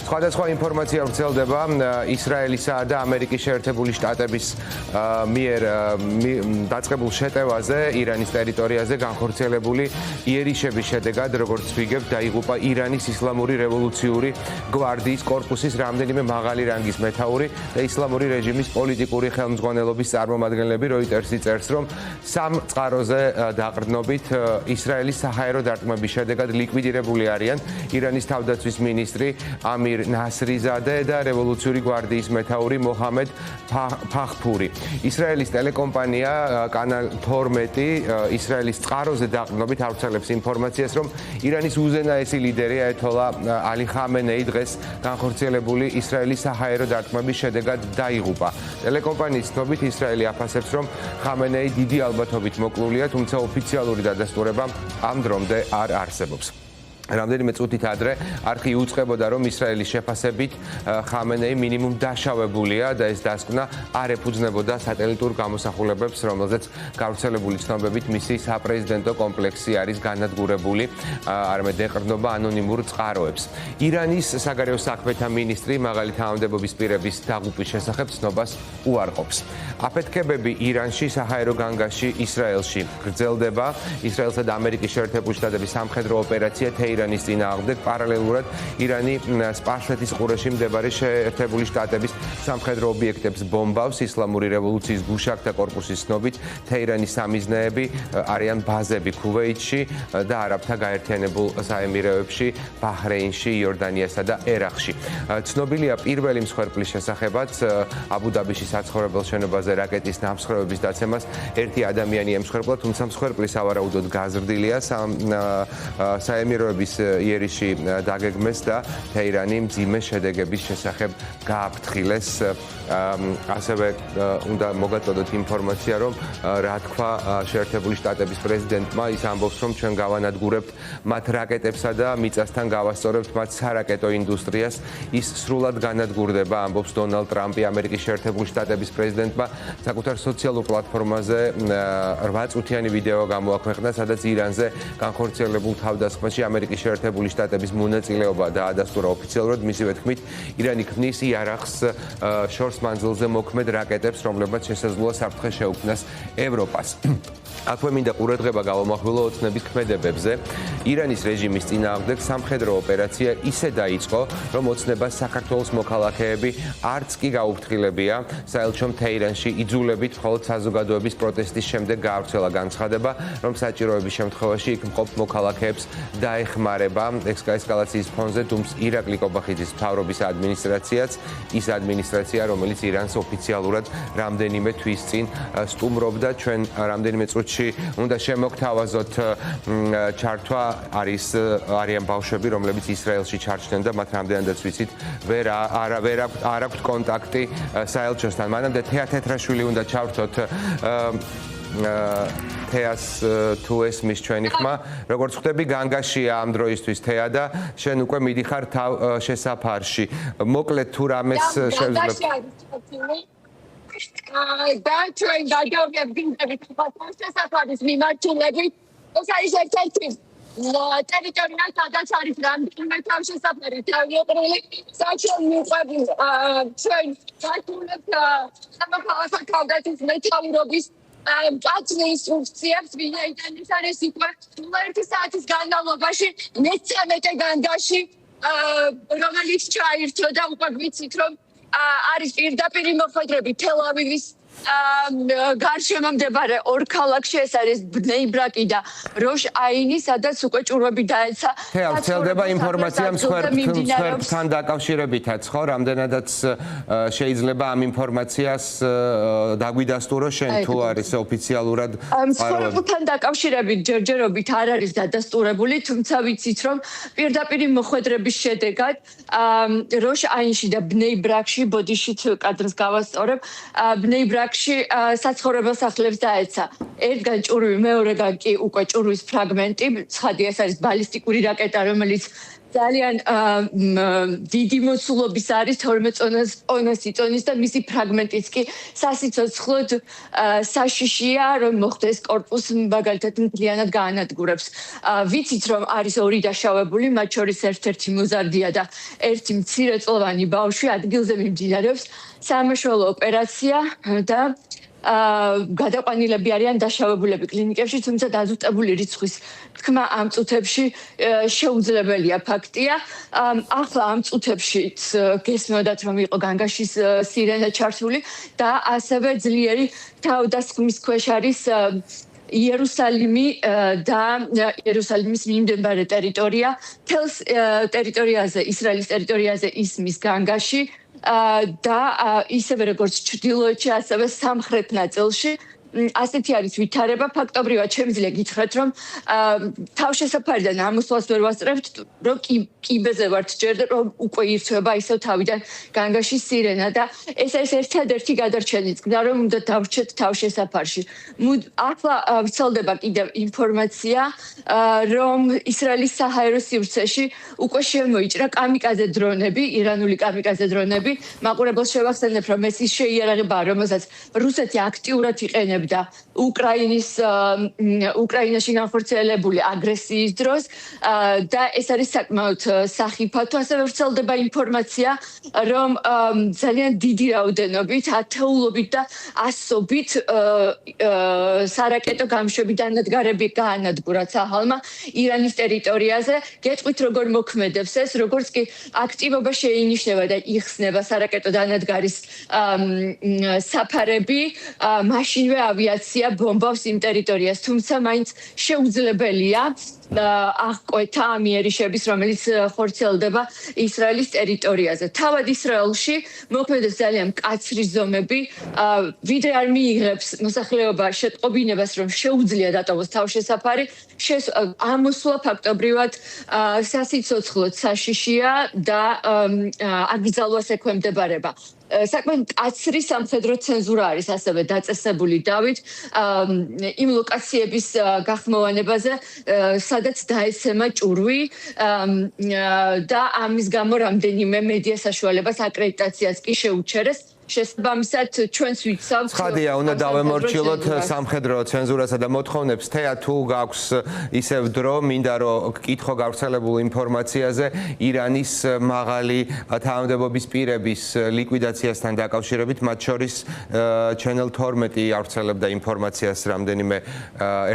სხვადასხვა ინფორმაცია ვრცელდება ისრაელისა და ამერიკის შეერთებული შტატების მიერ დაწყებულ შეტევაზე ირანის ტერიტორიაზე განხორციელებული იერიშების შედეგად, როგორც ვიგებთ, დაიღუპა ირანის ისლამური რევოლუციური გვარდიის კორპუსის რამდენიმე მაღალი რანგის მეთაური და ისლამური რეჟიმის პოლიტიკური ხელმძღვანელობის წარმომადგენლები. როიტერსი წერს, რომ სამ წყაროზე დაყრდნობით ისრაელის საჰაერო დარტყმების შედეგად ლიკვიდირებული არიან ირანის თავდაცვის მინისტრი ამირ ნასრიზადე და რევოლუციური გვარდიის მეთაური მოჰამედ ფახფური. ისრაელის ტელეკომპანია კანალ 12 ისრაელის წყაროზე დაყრდნობით ავრცელებს ინფორმაციას, რომ ირანის უზენაესი ლიდერი აიათოლა ალი ხამენეი დღეს განხორციელებული ისრაელის საჰაერო დარტყმების შედეგად დაიღუპა. ტელეკომპანიის ცნობით ისრაელი აფასებს, რომ ხამენეი დიდი ალბათობით მოკლულია, თუმცა ოფიციალური დადასტურება ამ დრომდე არ არსებობს. რამდენიმე წუთით ადრე არხი უწყებოდა, რომ ისრაელის შეფასებით ხამენეი მინიმუმ დაშავებულია და ეს დასკვნა არ ეფუძნებოდა სატელიტურ გამოსახულებებს, რომელზეც გავრცელებული ცნობებით მისი საპრეზიდენტო კომპლექსი არის განადგურებული, არამედ ეყრდნობა ანონიმურ წყაროებს. ირანის საგარეო საქმეთა მინისტრი მაღალი თანამდებობის პირების დაღუპვის შესახებ ცნობას უარყოფს. აფეთქებები ირანში, საჰაერო განგაში, ისრაელში გრძელდება. ისრაელსა და ამერიკის შეერთებული შტატების სამხედრო ოპერაცია ირანის წინააღმდეგ პარალელურად ირანი სპარსეთის ყურეში მდებარე შეერთებული შტატების სამხედრო ობიექტებს ბომბავს. ისლამური რევოლუციის გუშაგთა კორპუსის ცნობით თეირანის სამიზნეები არიან ბაზები ქუვეითში და არაბთა გაერთიანებულ საემიროებში, ბაჰრეინში, იორდანიასა და ერაყში. ცნობილია პირველი მსხვერპლის შესახებაც აბუ-დაბიში საცხოვრებელ შენობაზე რაკეტის დამსხვრევების დაცემას ერთი ადამიანი ემსხვერპლა, თუმცა მსხვერპლი სავარაუდოდ გაზრდილია. საემიროების იერიში დაგეგმეს და თეირანი მძიმე შედეგების შესახებ გააფრთხილეს. ასევე უნდა მოგაწოდოთ ინფორმაცია, რომ რა თქვა შეერთებული შტატების პრეზიდენტმა, ის ამბობს, რომ ჩვენ გავანადგურებთ მათ რაკეტებსა და მიწასთან გავასწორებთ მათ სარაკეტო ინდუსტრიას. ის სრულად განადგურდება, ამბობს დონალდ ტრამპი. ამერიკის შეერთებული შტატების პრეზიდენტმა საკუთარ სოციალურ პლატფორმაზე 8 წუთიანი ვიდეო გამოაქვეყნა, სადაც ირანზე განხორციელებულ თავდასხმაში ამერიკის შეერთებული შტატების მონაწილეობა დაადასტურა ოფიციალურად. მისივე თქმით, ირანი ქმნის იარაღს შორს მანძილზე მოქმედ რაკეტებს, რომლებმაც შესაძლოა საფრთხე შეუქმნას ევროპას. აქვე მინდა ყურადღება გავამახვილო ოცნების ქმედებებზე. ირანის რეჟიმის წინააღმდეგ სამხედრო ოპერაცია ისე დაიწყო, რომ ოცნებას საქართველოს მოქალაქეები არც კი გაუფრთხილებია. საელჩომ თეირანში იძულებით მხოლოდ საზოგადოების პროტესტის შემდეგ გაავრცელა განცხადება, რომ საჭიროების შემთხვევაში იქ მყოფ მოქალაქეებს დაეხმარება. ესკალაციის ფონზე თუმცა ირაკლი კობახიძის მთავრობის ადმინისტრაციაც, ის ადმინისტრაცია, რომელიც ირანს ოფიციალურად რამდენიმე თვის წინ სტუმრობდა. ჩვენ რამდენიმე წუთში უნდა შემოგთავაზოთ ჩართვა არიან ბავშვები, რომლებიც ისრაელში ჩარჩნენ და მათ რამდენადაც ვიცით, არ აქვთ კონტაქტი საელჩოსთან. მანამდე თეა თეთრაშვილი უნდა ჩავრთოთ. თეას თუ ესმის ჩვენი ხმა, როგორც ხვდები, განგაშია ამ დროისთვის თეა და შენ უკვე მიდიხარ შესაფარში. მოკლედ თუ რამეს შევძლებ. და ჩვენ გადავგებდებით შესაფარის მიმართულებით. ეს არის ერთ-ერთი ტერიტორია, სადაც არის რამდენიმე თავშესაფარი თავიოყრილი. საჩვენ მიყვები ჩვენ გასულებთ სამოქალაქო თავდაცვის მეთაურობის კაცის ფუნქციებს, ვინაიდან ეს არის უკვე 1 საათის განმავლობაში 13 განგაში, რომელიც ჩაირთო და უკვე ვიცით, რომ არის პირდაპირი მოხვედრები თელ-ავივის გარშემო მდებარე ორ ქალაქში, ეს არის ბნეიბრაკი და როშ-აინი, სადაც უკვე ჭურვები დაეცა. ვრცელდება ინფორმაცია მსხვერპლთან დაკავშირებითაც, ხო? რამდენადაც შეიძლება ამ ინფორმაციას დაგვიდასტურო შენ თუ არის ოფიციალურად მსხვერპლთან დაკავშირებით ჯერჯერობით არ არის დადასტურებული, თუმცა ვიცით, რომ პირდაპირი მოხვედრების შედეგად როშ-აინში და ბნეიბრაკში, ბოდიშით კადრს გავასწორებ, ბნეიბრაკში საცხოვრებელ სახლებს დაეცა. ერთგან ჭურვი, მეორეგან კი უკვე ჭურვის ფრაგმენტი. ცხადია, ეს არის ბალისტიკური რაკეტა, რომელიც ძალიან დიდი მოცულობის არის 12 ტონას იწონის და მისი ფრაგმენტიც კი სასიცოცხლოდ საშიშია, რომ მოხდეს კორპუსს მაგალითად მთლიანად გაანადგურებს. ვიცით, რომ არის ორი დაშავებული, მათ შორის ერთ-ერთი მოზარდია და ერთი მცირეწლოვანი ბავშვი ადგილზე მიმდინარეობს სამაშველო ოპერაცია და გადაყვანილები არიან დაშავებულები კლინიკებში, თუმცა დაზუსტებული რიცხვის თქმა ამ წუთებში შეუძლებელია ფაქტია. ახლა ამ წუთებშიც გესმოდათ, რომ იყო განგაშის სირენა ჩართული და ასევე ძლიერი თავდასხმის ქვეშ არის იერუსალიმი და იერუსალიმის მიმდებარე ტერიტორია, თელს ტერიტორიაზე, ისრაელის ტერიტორიაზე ისმის განგაში და ისევე როგორც ჩრდილოეთში, ასევე სამხრეთ ნაწილში ასეთი არის ვითარება. ფაქტობრივად შემიძლია გითხრათ, რომ თავშესაფარიდან ამოსვლას ვერ ვასწრებთ, რომ კიბეზე ვართ ჯერ და რომ უკვე ირთვება ისევ თავიდან განგაშის სირენა და ეს არის ერთადერთი გადარჩენი წნა, რომ უნდა დავრჩეთ თავშესაფარში. ახლა ვრცელდება კიდევ ინფორმაცია, რომ ისრაელის საჰაერო სივრცეში უკვე შემოიჭრა კამიკაზე დრონები, ირანული კამიკაზე დრონები. მაყურებელს შევახსენებ, რომ ეს ის შეიარაღებაა, რომელსაც რუსეთი აქტიურად იყენებს და უკრაინაში განხორციელებული აგრესიის დროს და ეს არის საკმაოდ სახიფათო. ასევე ვრცელდება ინფორმაცია, რომ ძალიან დიდი რაოდენობით, ათეულობით და ასობით სარაკეტო გამშვები დანადგარები გაანადგურა ცაჰალმა ირანის ტერიტორიაზე. გეტყვით, როგორ მოქმედებს ეს, როგორც კი აქტივობა შეინიშნება და იხსნება სარაკეტო დანადგარის საფარები, მაშინვე ავიაცია ბომბავს იმ ტერიტორიას, თუმცა მაინც შეუძლებელია აღკვეთა ამ იერიშების, რომელიც ხორციელდება ისრაელის ტერიტორიაზე. თავად ისრაელში მოქმედებს ძალიან მკაცრი ზომები, ვიდრე არ მიიღებს მოსახლეობა შეტყობინებას, რომ შეუძლია დატოვოს თავშესაფარი, ამოსვლა ფაქტობრივად სასიცოცხლოდ საშიშია და აკრძალვას ექვემდებარება. საკმაოდ მკაცრი სამხედრო ცენზურა არის ასევე დაწესებული დავით იმ ლოკაციების გახმოვანებაზე, სადაც დაეცემა ჭურვი და ამის გამო რამდენიმე მედია საშუალებას აკრედიტაციას კი შეუჩერეს. შესაბამისად ჩვენს ვიცავთ. ცხადია, უნდა დავემორჩილოთ სამხედრო ცენზურასა და მოთხოვნებს. თეა, თუ გაქვს ისევ დრო, მინდა რომ გკითხო გავრცელებულ ინფორმაციაზე ირანის მაღალი თანამდებობის პირების ლიკვიდაციასთან დაკავშირებით, მათ შორის Channel 12 ავრცელებდა ინფორმაციას რამდენიმე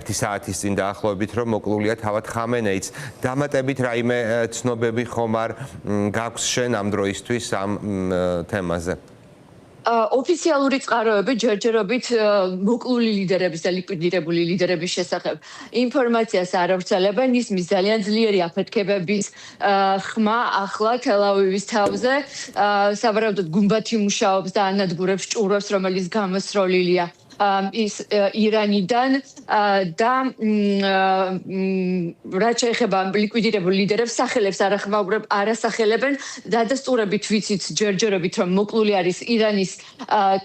1 საათის წინ დაახლოებით, რომ მოკლულია თავად ხამენეიც. დამატებით რაიმე ცნობები ხომ არ გაქვს შენ ამ დროისთვის ამ თემაზე? ოფიციალური წყაროები ჯერჯერობით მოკლული ლიდერების და ლიკვიდირებული ლიდერების შესახებ ინფორმაციას არ ავრცელებენ. ისმის ძალიან ძლიერი აფეთქებების ხმა ახლა თელ-ავივის თავზე. სავარაუდოდ გუმბათი მუშაობს და ანადგურებს ჭურვებს, რომელიც გამოსროლილია ის ირანიდან და რაც შეეხება ლიკვიდირებულ ლიდერებს, სახელებს არასახელებენ. დადასტურებით ვიცით ჯერჯერობით, რომ მოკლული არის ირანის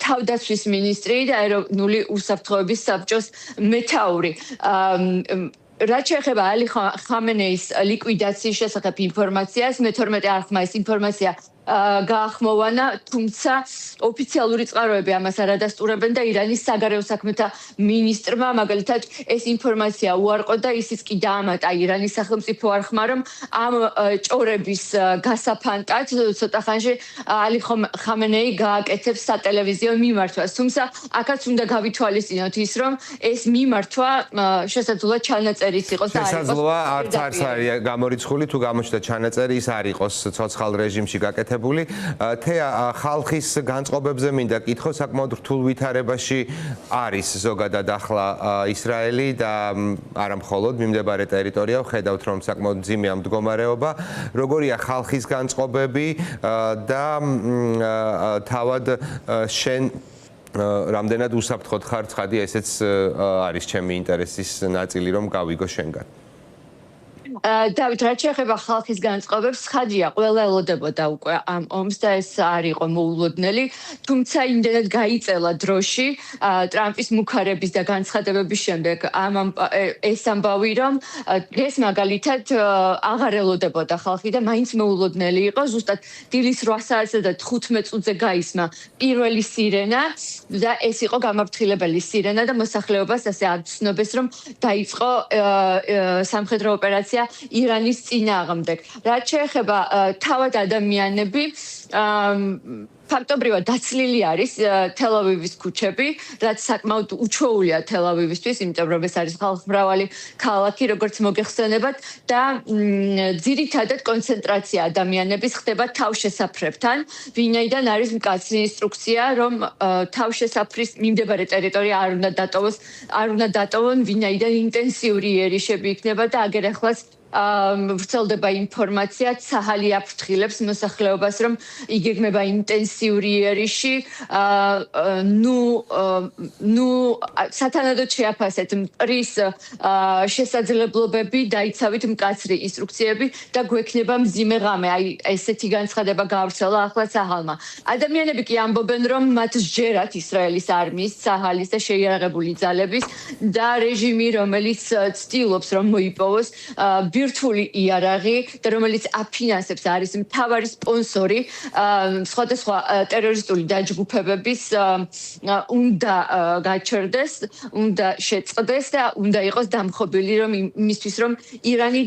თავდაცვის მინისტრი და ეროვნული უსაფრთხოების საბჭოს მეთაური. რაც შეეხება ალი ხამენეის ლიკვიდაციის შესახებ ინფორმაციას, მე-12 არხმა ეს ინფორმაცია გაახმოვანა, თუმცა ოფიციალური წყაროები ამას არ ადასტურებენ და ირანის საგარეო საქმეთა მინისტრმა მაგალითად ეს ინფორმაცია უარყო და ისიც კი დაამატა ირანის სახელმწიფო არხმა, რომ ამ ჭორების გასაფანტად ცოტა ხანში ალი ხამენეი გააკეთებს სატელევიზიო მიმართვას. თუმცა აქაც უნდა გავითვალისწინოთ ის, რომ ეს მიმართვა შესაძლოა ჩანაწერიც იყოს და არ იყოს. შესაძლოა არც არის გამორიცხული, თუ გამოჩნდა ჩანაწერი, ის არ იყოს ცოცხალ რეჟიმში გაკეთებული. თეა, ხალხის განწყობებზე მინდა კითხო, საკმაოდ რთულ ვითარებაში არის ზოგადად ახლა ისრაელი და არა მხოლოდ მიმდებარე ტერიტორია, ხედავთ რომ საკმაოდ მძიმეა მდგომარეობა. როგორია ხალხის განწყობები და თავად შენ რამდენად უსაფრთხოდ ხარ? ცხადია, ესეც არის ჩემი ინტერესის ნაწილი, რომ გავიგო შენგან. დავით, რაც შეეხება ხალხის განწყობებს, ხაჯია ყველა ელოდებოდა უკვე ამ ომს და ეს არ იყო მოულოდნელი, თუმცა იმდენად გაიწელა დროში ტრამპის მუქარების და განცხადებების შემდეგ ეს ამბავი, რომ დღეს მაგალითად აღარ ელოდებოდა ხალხი და მაინც მოულოდნელი იყო, ზუსტად დილის 8 საათზე და 15 წუთზე გაისმა პირველი სირენა და ეს იყო გამაფრთხილებელი სირენა და მოსახლეობას ასე აღცნობეს, რომ დაიწყო სამხედრო ოპერაცია ირანის წინააღმდეგ. რაც შეეხება თავად ადამიანები, ფაქტობრივად დაცლილი არის თელ-ავივის ქუჩები, რაც საკმაოდ უჩვეულია თელ-ავივისთვის, იმიტომ რომ ეს არის ხალხმრავალი ქალაქი, როგორც მოგეხსენებათ და ძირითადად კონცენტრაცია ადამიანების ხდება თავშესაფრებთან, ვინაიდან არის მკაცრი ინსტრუქცია, რომ თავშესაფრის მიმდებარე ტერიტორია არ უნდა დატოვონ, ვინაიდან ინტენსიური იერიშები იქნება და აგერ ახლაც ვრცელდება ინფორმაცია, ცაჰალი აფრთხილებს მოსახლეობას, რომ იგეგმება ინტენსიური იერიში, სათანადოდ შეაფასეთ მტრის შესაძლებლობები, დაიცავით მკაცრი ინსტრუქციები და გვექნება მძიმე ღამე. აი ესეთი განცხადება გავრცელა ახლა ცაჰალმა. ადამიანები კი ამბობენ, რომ მათ სჯერათ ისრაელის არმიის, ცაჰალის და შეიარაღებული ძალების და რეჟიმი, რომელიც ცდილობს, რომ მოიპოვოს ბირთვული იარაღი და რომელიც აფინანსებს არის მთავარი სპონსორი სხვადასხვა ტერორისტული დაჯგუფებების უნდა გაჩერდეს, უნდა შეწყდეს და უნდა იყოს დამხობილი იმისთვის, რომ ირანი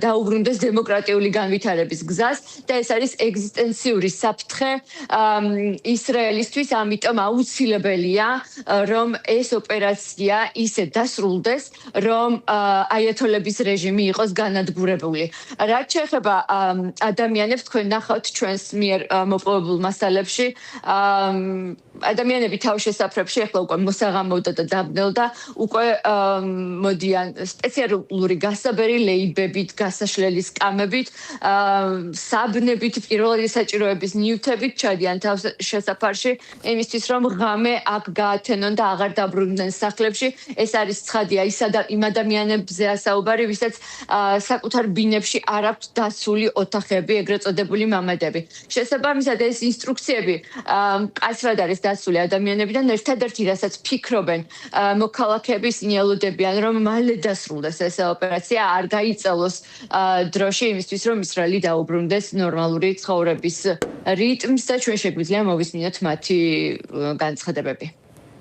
დაუბრუნდეს დემოკრატიული განვითარების გზას და ეს არის ეგზისტენციური საფრთხე ისრაელისთვის, ამიტომ აუცილებელია, რომ ეს ოპერაცია ისე დასრულდეს, რომ აიათოლების რეჟიმი იყოს განადგურებული. რაც შეეხება ადამიანებს, თქვენ ნახავთ ჩვენს მიერ მოპოვებულ მასალებში, ადამიანები თავშესაფრებში ახლა უკვე მოსაღამოვდა და დაბნელდა, უკვე მოდიან სპეციალური გასაბერი ლეიბებით, გასაშლელი სკამებით, საბნებით, პირველადი საჭიროების ნივთებით ჩადიან თავშესაფარში, იმისთვის რომ ღამე აქ გაათენონ და აღარ დაბრუნდნენ სახლებში. ეს არის ცხადია იმ ადამიანებზე ასაუბარი, ვისაც საკუთარ ბინებში არ აქვთ დასული ოთახები, ეგრეთ წოდებული მამადები. შესაბამისად ეს ინსტრუქციები მკაცრად არის დასული ადამიანებიდან, ერთადერთი რასაც ფიქრობენ მოქალაქეები, ისინი ელოდებიან, რომ მალე დასრულდეს ეს ოპერაცია, არ გაიწელოს დროში იმისთვის, რომ ისრაელი დაუბრუნდეს ნორმალური ცხოვრების რიტმს და ჩვენ შეგვიძლია მოვისმინოთ მათი განცხადებები.